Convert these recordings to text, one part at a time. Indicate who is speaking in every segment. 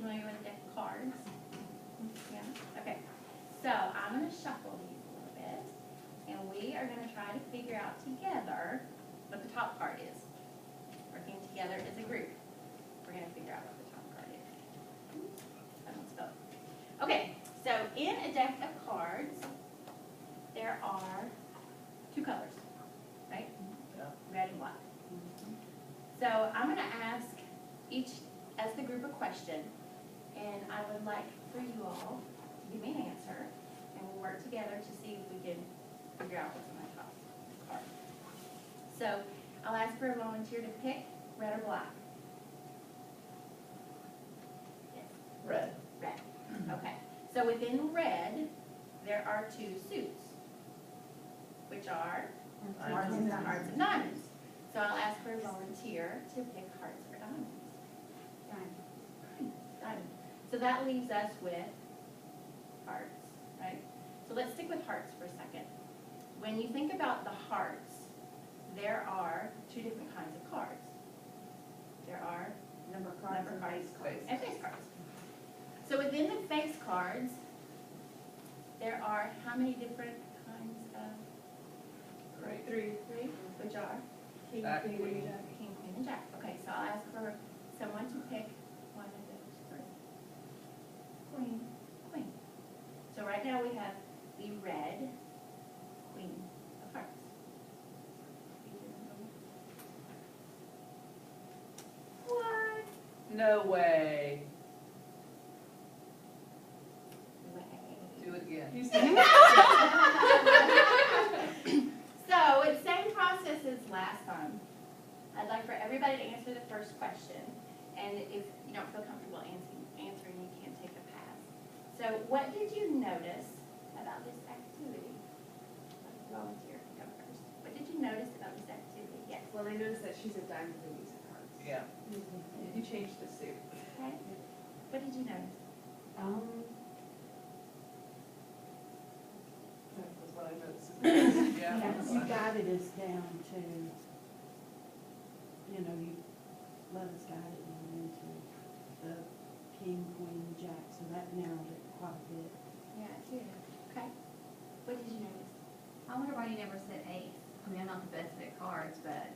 Speaker 1: familiar with a deck of cards? Yeah, okay. So I'm gonna shuffle these a little bit, and we are gonna try to figure out together what the top card is. Working together as a group. We're gonna figure out what the top card is. That one's go. Okay, so in a deck of cards, there are two colors, right?
Speaker 2: Yeah.
Speaker 1: Red and black. So I'm gonna ask ask the group a question, and I would like for you all to give me an answer, and we'll work together to see if we can figure out what's on the top card. So I'll ask for a volunteer to pick red or black. Yes.
Speaker 2: Red.
Speaker 1: Red. Okay. So within red, there are two suits, which are
Speaker 2: Hearts
Speaker 1: and diamonds. So I'll ask for a volunteer to pick hearts or diamonds. Diamond. So that leaves us with hearts, right? So let's stick with hearts for a second. When you think about the hearts, there are two different kinds of cards. There are
Speaker 3: Number cards and face cards.
Speaker 1: and face cards. So within the face cards, there are how many different kinds of?
Speaker 2: Three.
Speaker 1: Three, which are?
Speaker 3: King,
Speaker 2: Jack,
Speaker 3: queen,
Speaker 2: queen.
Speaker 3: jack.
Speaker 1: King, queen, and jack. Okay, so I'll ask for someone to pick one of those three. Queen, queen. So right now we have the red queen of hearts. What?
Speaker 2: No way.
Speaker 1: Way.
Speaker 2: Do it again.
Speaker 1: So it's same process as last time. I'd like for everybody to answer the first question, and if you don't feel comfortable answering, you can take a pass. So what did you notice about this activity? Volunteer, go first. What did you notice about this activity? Yes.
Speaker 3: Well, I noticed that she's a diamond and these are cards.
Speaker 2: Yeah.
Speaker 3: You changed the suit.
Speaker 1: Okay. What did you notice?
Speaker 3: That was what I noticed.
Speaker 2: Yeah.
Speaker 4: You guided us down to, you let us guide it down into the king, queen, jack, so that narrowed it quite a bit.
Speaker 1: Yeah, it did. Okay. What did you notice?
Speaker 5: I wonder why you never said ace. I mean, I'm not the best at cards, but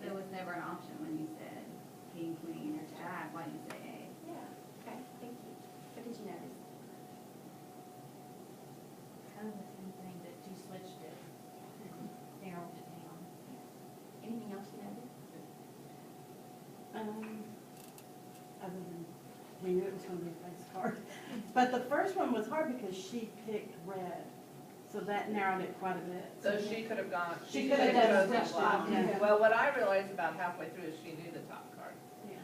Speaker 5: there was never an option when you said king, queen, or jack. Why did you say ace?
Speaker 1: Yeah. Okay, thank you. What did you notice?
Speaker 5: Kind of the same thing, that you switched it and narrowed it down.
Speaker 1: Anything else you noticed?
Speaker 4: Other than, we knew it was gonna be a face card. But the first one was hard because she picked red, so that narrowed it quite a bit.
Speaker 2: So she could have gone,
Speaker 4: She
Speaker 2: could
Speaker 4: could have
Speaker 2: have
Speaker 4: done
Speaker 2: chosen
Speaker 4: switch
Speaker 2: black.
Speaker 4: top, yeah.
Speaker 2: Well, what I realized about halfway through is she knew the top card.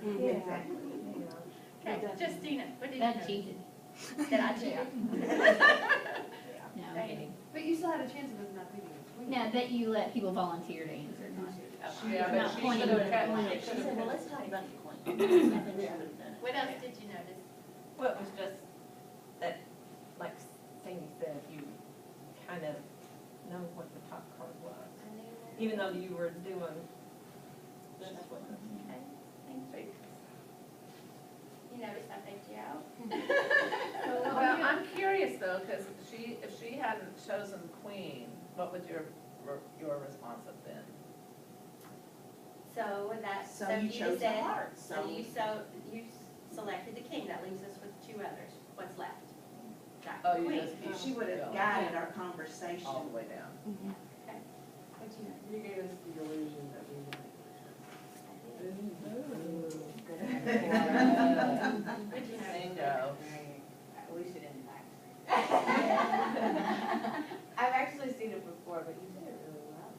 Speaker 4: Mhm.
Speaker 3: Exactly.
Speaker 1: Okay,
Speaker 4: Definitely.
Speaker 1: Justina, what did you
Speaker 5: That
Speaker 1: notice?
Speaker 5: cheated.
Speaker 1: Did I cheat?
Speaker 5: No.
Speaker 1: Right.
Speaker 3: But you still had a chance of us not thinking it was queen.
Speaker 5: No, that you let people volunteer to answer, not.
Speaker 2: Yeah,
Speaker 5: Not
Speaker 2: but she
Speaker 5: pointing
Speaker 2: should have
Speaker 5: to
Speaker 2: kept,
Speaker 5: one.
Speaker 2: she should have kept.
Speaker 1: talk about the coin. What else did you notice?
Speaker 6: Well, it was just that, like Sandy said, you kind of know what the top card was, even though you were doing this one.
Speaker 1: Okay, thank you. You noticed I faked you out?
Speaker 2: Well, I'm curious though, because if she hadn't chosen queen, what would your response have been?
Speaker 1: So that,
Speaker 3: So
Speaker 1: so
Speaker 3: you
Speaker 1: you
Speaker 3: chose the
Speaker 1: said,
Speaker 3: heart,
Speaker 1: so you selected the king, that leaves us with two others. What's left? Jack
Speaker 2: Oh,
Speaker 1: and
Speaker 2: you
Speaker 1: queen.
Speaker 2: just.
Speaker 3: She would have guided our conversation.
Speaker 2: All the way down.
Speaker 1: Okay. What'd you know?
Speaker 3: You gave us the illusion that we
Speaker 1: What'd you know?
Speaker 2: Bingo.
Speaker 7: We should end I've actually seen it before, but you did it really well.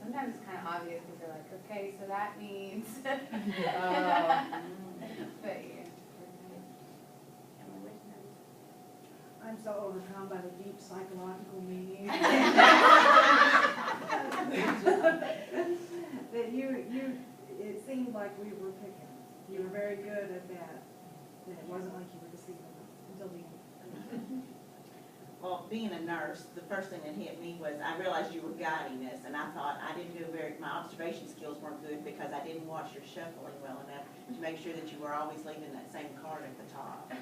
Speaker 7: Sometimes it's kind of obvious because they're like, okay, so that means. But yeah.
Speaker 1: Emily, what'd you know?
Speaker 4: I'm so overcome by the deep psychological meaning. That it seemed like we were picking. You were very good at that. And it wasn't like you were deceiving them until the end.
Speaker 8: well, being a nurse, the first thing that hit me was I realized you were guiding us, and I thought I didn't do my observation skills weren't good because I didn't watch your shuffling well enough to make sure that you were always leaving that same card at the top.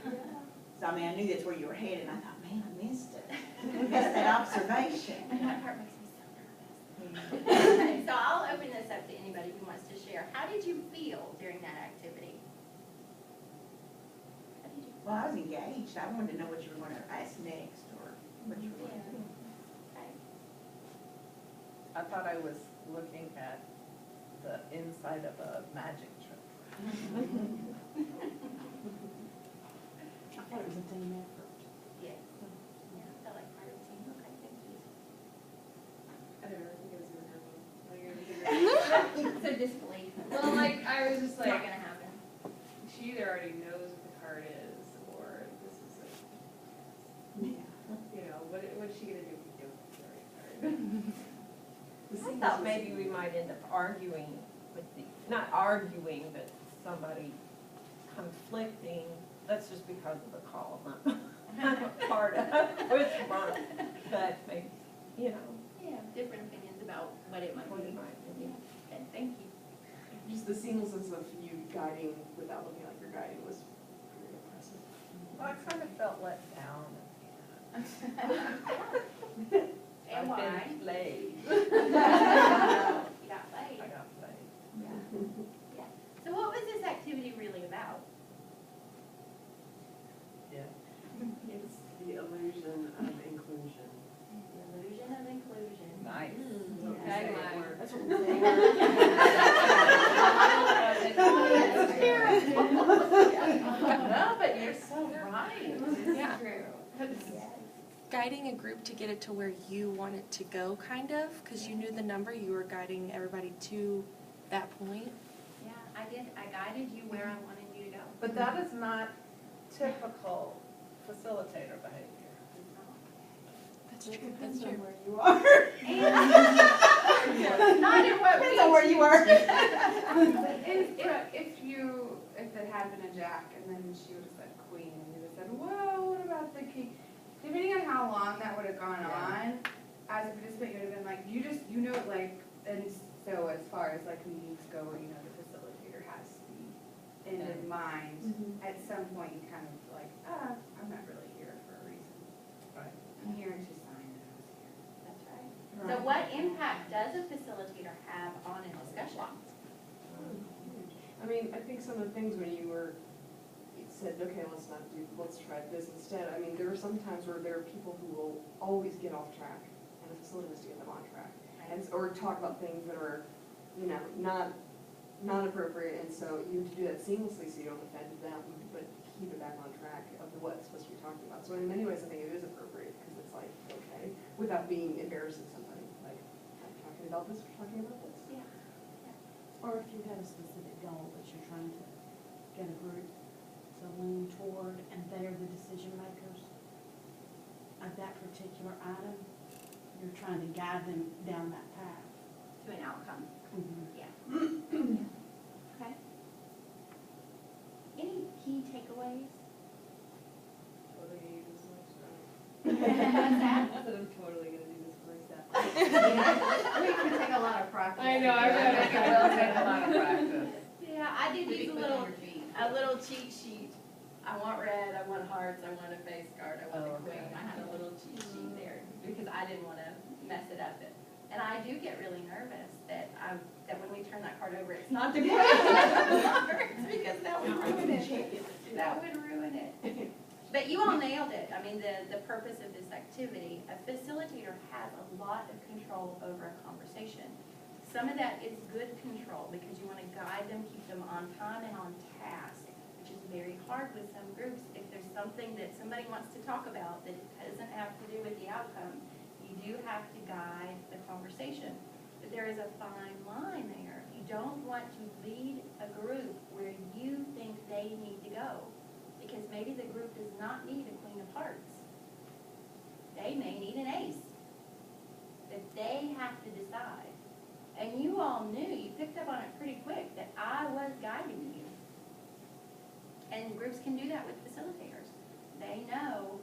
Speaker 8: So, I mean, I knew that's where you were headed, and I thought, man, I missed it. Missed that observation.
Speaker 1: That part makes me so nervous. So I'll open this up to anybody who wants to share. How did you feel during that activity? How did you feel?
Speaker 8: Well, I was engaged. I wanted to know what you were going to ask next, or what you were going to do.
Speaker 1: Okay.
Speaker 2: I thought I was looking at the inside of a magic trick.
Speaker 4: I thought it was a team effort.
Speaker 1: Yes. Yeah, I felt like part of the team. Okay, thank you.
Speaker 3: I don't know, you guys were nervous. Like, I was
Speaker 1: So disbelief.
Speaker 7: Well, like, I was just
Speaker 1: It's not
Speaker 7: like,
Speaker 1: gonna happen.
Speaker 7: she either already knows what the card is, or this is like, you know, what's she gonna do if we don't get the right card?
Speaker 6: I thought maybe we might end up arguing with not arguing, but somebody conflicting. That's just because of the column I'm a part of, which month, but maybe, you know,
Speaker 1: Yeah, different opinions about what it might
Speaker 6: what
Speaker 1: be.
Speaker 6: it might be.
Speaker 1: Okay, thank you.
Speaker 3: Just the seamlessness of you guiding without looking like you're guiding was pretty impressive.
Speaker 2: Well, I kind of felt let down at the end.
Speaker 1: And why?
Speaker 2: I've been played.
Speaker 1: You got
Speaker 2: I
Speaker 1: played.
Speaker 2: got played.
Speaker 1: Yeah. So what was this activity really about?
Speaker 2: Yeah.
Speaker 3: It's the illusion of inclusion.
Speaker 1: The illusion of inclusion.
Speaker 2: Nice.
Speaker 1: Okay.
Speaker 3: That's what we
Speaker 2: No, but you're so right.
Speaker 1: This
Speaker 9: Yeah.
Speaker 1: is true. Yes.
Speaker 9: Guiding a group to get it to where you want it to go, kind of, because you knew the number, you were guiding everybody to that point.
Speaker 1: Yeah, I did. I guided you where I wanted you to go.
Speaker 2: But that is not typical facilitator behavior.
Speaker 9: That's true, that's
Speaker 4: Depends on
Speaker 9: true.
Speaker 4: where you are.
Speaker 1: Not in what
Speaker 4: Depends on where you are.
Speaker 7: If it had been a jack, and then she would have said queen, and you would have said, whoa, what about the king? Depending on how long that would have gone on, as a participant, you would have been like, you know, like, and so as far as like meetings go, you know, the facilitator has the end in mind. At some point, you kind of like, I'm not really here for a reason.
Speaker 2: Right.
Speaker 7: I'm here to sign that I was here.
Speaker 1: That's right. So what impact does a facilitator have on a discussion?
Speaker 3: I mean, I think some of the things when you said, okay, let's try this instead. I mean, there are some times where there are people who will always get off track, and the facility has to get them on track. And, or talk about things that are, you know, not appropriate, and so you have to do that seamlessly so you don't offend them, but keep it back on track of what's supposed to be talking about. So in many ways, I think it is appropriate, because it's like, okay, without being embarrassing somebody, like, I'm talking about this, we're talking about this.
Speaker 1: Yeah.
Speaker 4: Or if you have a specific goal that you're trying to get a group to lean toward, and they're the decision makers of that particular item, you're trying to guide them down that path.
Speaker 1: To an outcome.
Speaker 4: Mm-hmm.
Speaker 1: Okay. Any key takeaways?
Speaker 3: Totally gonna do this
Speaker 1: What's that?
Speaker 3: I said I'm totally gonna do this myself.
Speaker 7: We can take a lot of practice.
Speaker 3: I know, I
Speaker 2: I think it will take a lot of practice.
Speaker 1: Yeah, I did use a little cheat sheet. I want red, I want hearts, I want a face card, I want a queen. I had a little cheat sheet there because I didn't want to mess it up. And I do get really nervous that when we turn that card over, it's not the queen. Because that would ruin it. That would ruin it. But you all nailed it. I mean, the purpose of this activity, a facilitator has a lot of control over a conversation. Some of that is good control because you want to guide them, keep them on time and on task, which is very hard with some groups. If there's something that somebody wants to talk about that doesn't have to do with the outcome, you do have to guide the conversation. But there is a fine line there. You don't want to lead a group where you think they need to go, because maybe the group does not need a queen of hearts. They may need an ace. But they have to decide. And you all knew, you picked up on it pretty quick, that I was guiding you. And groups can do that with facilitators. They know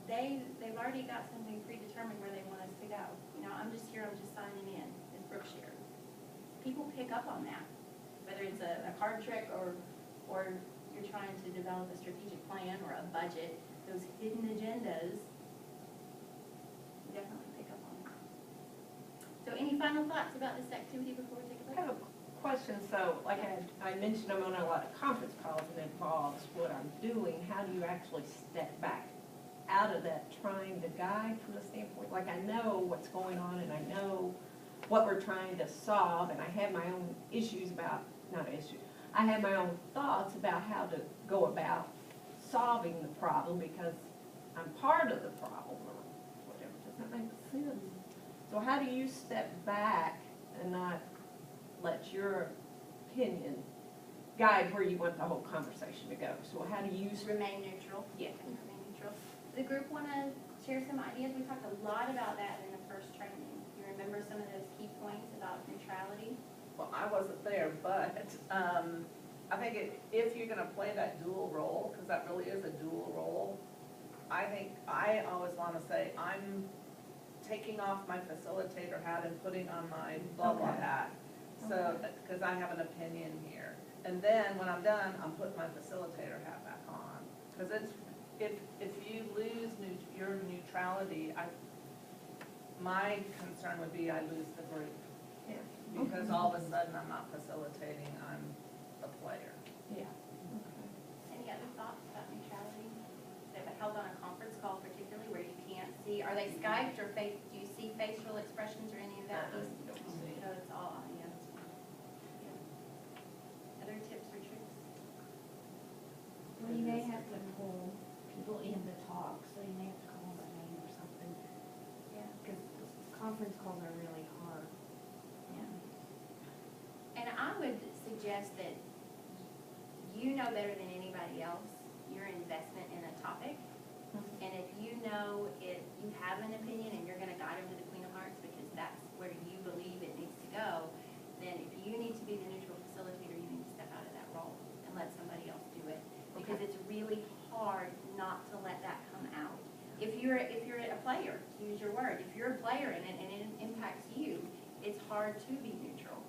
Speaker 1: they've already got something predetermined where they want us to go. You know, I'm just signing in, it's Brookshire. People pick up on that, whether it's a card trick or you're trying to develop a strategic plan or a budget, those hidden agendas, you definitely pick up on that. So any final thoughts about this activity before we take a
Speaker 6: I
Speaker 1: break?
Speaker 6: have a question, so like I mentioned, I'm on a lot of conference calls and it involves what I'm doing. How do you actually step back out of that, trying to guide from the standpoint, like I know what's going on and I know what we're trying to solve and I have my own issues about, not issues, I have my own thoughts about how to go about solving the problem because I'm part of the problem or whatever. Does that make sense? So how do you step back and not let your opinion guide where you want the whole conversation to go? So how do you?
Speaker 1: Remain neutral.
Speaker 6: Yeah.
Speaker 1: Remain neutral. The group want to share some ideas? We talked a lot about that in the first training. You remember some of those key points about neutrality?
Speaker 2: Well, I wasn't there, but, I think if you're gonna play that dual role, because that really is a dual role, I think I always wanna say, I'm taking off my facilitator hat and putting on my blah blah
Speaker 6: Okay.
Speaker 2: hat. So, because I have an opinion here. And then when I'm done, I'm putting my facilitator hat back on. Because if you lose your neutrality, my concern would be I lose the group.
Speaker 6: Yeah.
Speaker 2: Because all of a sudden I'm not facilitating, I'm a player.
Speaker 6: Yeah.
Speaker 1: Any other thoughts about neutrality? They've held on a conference call particularly where you can't see, are they Skyped or face, do you see facial expressions or any of that piece?
Speaker 6: Don't see.
Speaker 1: No, it's all audio. Yeah. Other tips or tricks?
Speaker 4: Well, you may have to pull people in to talk, so you may have to call them by name or something,
Speaker 1: Yeah.
Speaker 4: because conference calls are really hard.
Speaker 1: Yeah. And I would suggest that you know better than anybody else your investment in a topic. And if you know you have an opinion and you're gonna guide them to the Queen of Hearts because that's where you believe it needs to go, then if you need to be the neutral facilitator, you need to step out of that role and let somebody else do it. Because it's really hard not to let that come out. If you're a player, to use your word, if you're a player in it and it impacts you, it's hard to be neutral.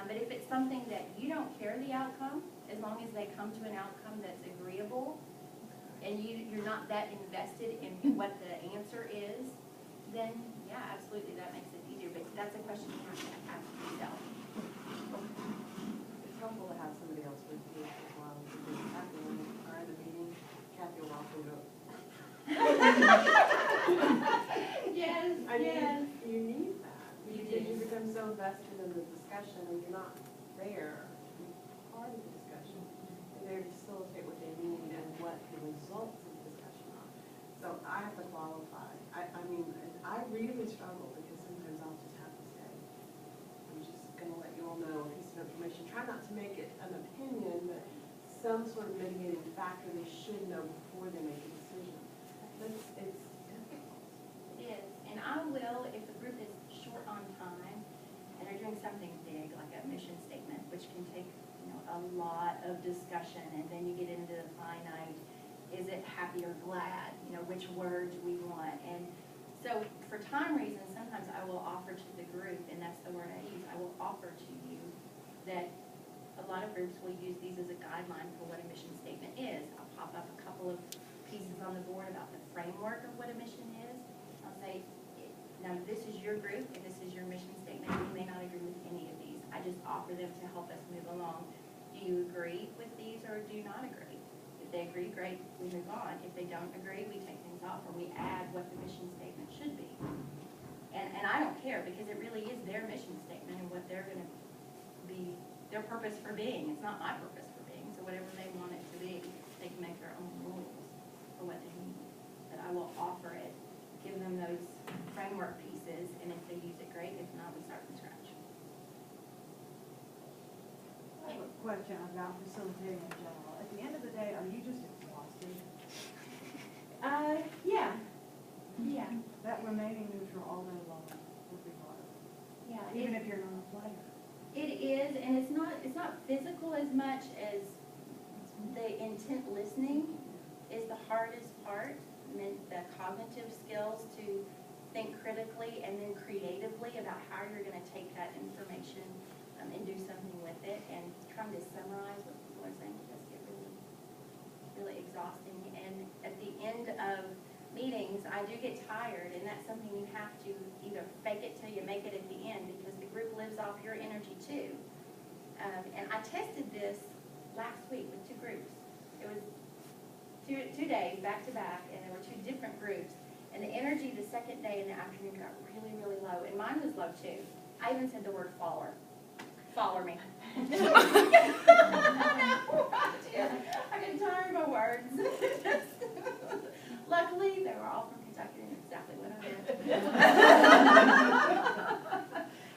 Speaker 1: But if it's something that you don't care the outcome, as long as they come to an outcome that's agreeable, and you're not that invested in what the answer is, then yeah, absolutely, that makes it easier. But that's a question you have to ask yourself.
Speaker 10: It's helpful to have somebody else with you as well, because Kathy, when we are in a meeting, Kathy will often go.
Speaker 1: Yes,
Speaker 10: I mean, you need that.
Speaker 1: You
Speaker 10: Because
Speaker 1: do.
Speaker 10: you become so invested in the discussion and you're not there to be part of the discussion. You're there to facilitate what they need and what the results of the discussion are. So I have to qualify. I mean, I really struggle because sometimes I'll just have to say, I'm just gonna let you all know a piece of information. Try not to make it an opinion, but some sort of mitigating factor they should know before they make a decision. It's difficult.
Speaker 1: It is, and I will, if the group is short on time, and they're doing something big, like a mission statement, which can take, a lot of discussion, and then you get into the finite, is it happy or glad, which word do we want? And so, for time reasons, sometimes I will offer to the group, and that's the word I use, I will offer to you that a lot of groups will use these as a guideline for what a mission statement is. I'll pop up a couple of pieces on the board about the framework of what a mission is. I'll say, now this is your group and this is your mission statement. You may not agree with any of these. I just offer them to help us move along. Do you agree with these or do you not agree? If they agree, great, we move on. If they don't agree, we take things off or we add what the mission statement should be. And I don't care because it really is their mission statement and what they're gonna be, their purpose for being. It's not my purpose for being. So whatever they want it to be, they can make their own rules for what they need. But I will offer it, give them those framework pieces, and if they use it, great. If not, we start from scratch.
Speaker 4: I have a question about facilitating in general. At the end of the day, are you just exhausted?
Speaker 1: Yeah. Yeah.
Speaker 4: That remaining neutral all day long would be hard,
Speaker 1: Yeah.
Speaker 4: even if you're not a player.
Speaker 1: It is, and it's not physical as much as the intent listening is the hardest part the cognitive skills to think critically and then creatively about how you're gonna take that information and do something with it, and trying to summarize what people are saying does get really, really exhausting. And at the end of meetings, I do get tired, and that's something you have to either fake it till you make it at the end, because the group lives off your energy too. And I tested this last week with 2 groups. It was two days back to back, and there were 2 different groups. And the energy the second day in the afternoon got really, really low, and mine was low too. I even said the word follower. Follow me. I get tired of my words. Luckily, they were all from Kentucky, and exactly what I meant.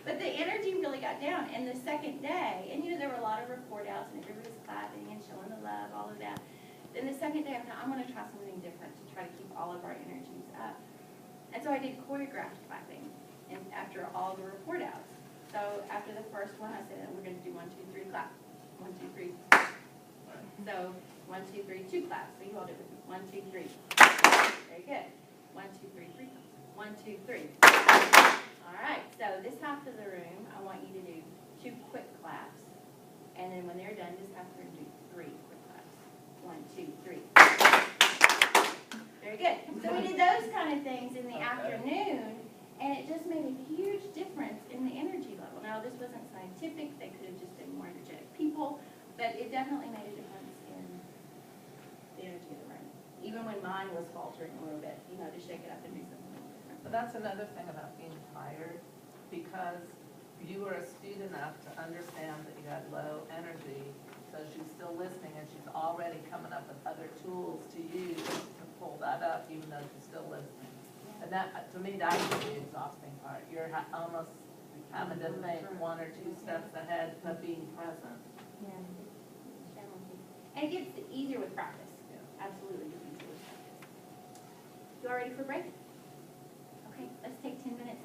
Speaker 1: But the energy really got down, and the second day, and there were a lot of report outs, and everybody was clapping and showing the love, all of that. Then the second day, I thought, I'm going to try something different to try to keep all of our energies up. And so I did choreographed clapping, and after all the report outs. So after the first one, I said, we're going to do 1, 2, 3, clap. 1, 2, 3. So 1, 2, 3, 2 claps. So you all do it with me. 1, 2, 3. Very good. 1, 2, 3, 3 claps. 1, 2, 3. All right. So this half of the room, I want you to do 2 quick claps, and then when they're done, this half of the room do 3 quick claps. 1, 2, 3. Very good. So we did those kind of things in the afternoon, and it just made a huge difference in the energy level. Now, this wasn't scientific. They could have just been more energetic people, but it definitely made a difference in the energy of the room. Even when mine was faltering a little bit, to shake it up and do something different.
Speaker 2: But that's another thing about being tired, because you were astute enough to understand that you had low energy, so she's still listening, and she's already coming up with other tools to use to pull that up, even though she's still listening. And that, to me, that's the exhausting part. You're almost having to think 1 or 2 steps ahead of being present.
Speaker 1: Yeah, it's challenging. And it gets easier with practice.
Speaker 2: Yeah.
Speaker 1: Absolutely gets easier with practice. You all ready for break? Okay, let's take 10 minutes